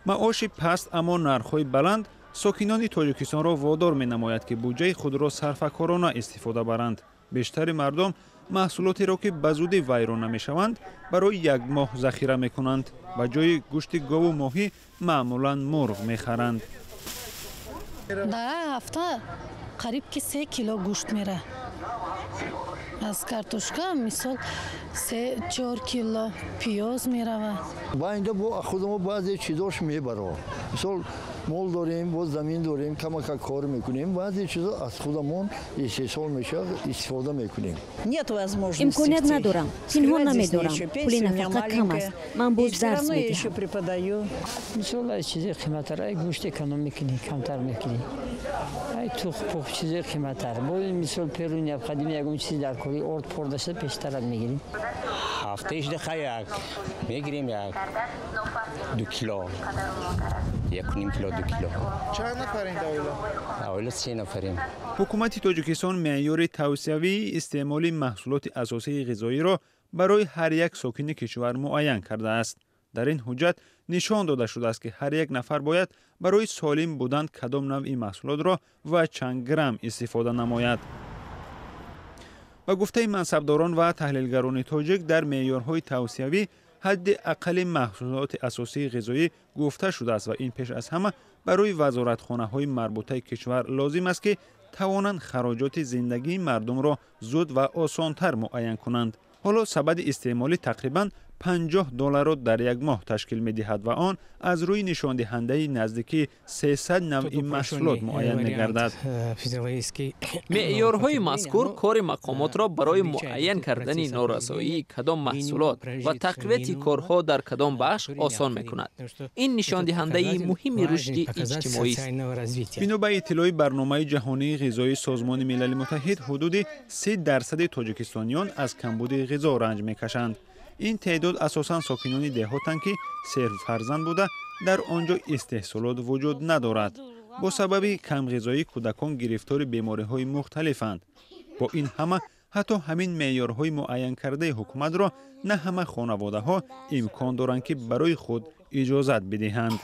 маоши паст аммо нархҳои баланд сокинони тоҷикистонро водор менамояд ки буҷаи худро сарфакорона истифода баранд. бештари мардум маҳсулотеро ки ба зудӣ вайрон намешаванд барои як моҳ захира мекунанд. ба ҷои гӯшти гову моҳӣ маъмулан мурғ мехаранд. дар ҳафта қариб ки 3 кило гӯшт мера. аз картошка мисол 3-4 кило пиёз мерава. ба инҷо бо худмо баъзе чизош мебаро. мисол мол дорем, бо замин дорем, камака кор мекунем. баъзе чизо аз худамон истеҳсол мешавад, истифода мекунем. имконият надорам, пинҳон намедорам. пули нафақа кам аст. ман боз дарс медиҳам. мисол аз чизе қиматтар, ай гӯшт эконом мекунӣ, камтар мекунӣ. ай тух пух чизе қиматтар. бо мисол перуни қадим ягон чизи дар кори орд пордаша пештарак мегирем. ҳафтаиш дақиқа як мегирем, як 2 кило, 1.5 кило, 2 кило. чанд нафарин оила? оила 3 нафарим. ҳукумати тоҷикистон меъёри тавсиявии истеъмоли маҳсулоти асосии ғизоиро барои ҳар як сокини кишвар муайян кардааст. дар ин ҳуҷҷат нишон дода шудааст ки ҳар як нафар бояд барои солим будан кадом навъи маҳсулотро ва чанд грамм истифода намояд. ба гуфтаи мансабдорон ва таҳлилгарони тоҷик дар меъёрҳои тавсиявӣ ҳадди аққали маҳсулоти асосии ғизоӣ гуфта шудааст ва ин пеш аз ҳама барои вазоратхонаҳои марбутаи кишвар лозим аст ки тавонанд хароҷоти зиндагии мардумро зуд ва осонтар муайян кунанд. ҳоло сабади истеъмоли тақрибан $50 дар як моҳ ташкил медиҳад ва он аз рӯи нишондиҳандаи наздики 300 навъи маҳсулот муайян мегардад. меъёрҳои мазкур кори мақомотро барои муайян кардани норасоии кадом маҳсулот ва тақвияти корҳо дар кадом бахш осон мекунад. ин нишондиҳандаи муҳими рушди иҷтимоист. бино ба иттилои барномаи ҷаҳонии ғизоии созмони милали муттаҳид ҳудуди 30% тоҷикистониён аз камбуди ғизо ранҷ мекашанд. ин теъдод асосан сокинони деҳотанд ки серфарзанд буда дар он ҷо истеҳсолот вуҷуд надорад. бо сабаби камғизоӣ кӯдакон гирифтори бемориҳои мухталифанд. бо ин ҳама ҳатто ҳамин меъёрҳои муайянкардаи ҳукуматро на ҳама хонаводаҳо имкон доранд ки барои худ иҷозат бидиҳанд.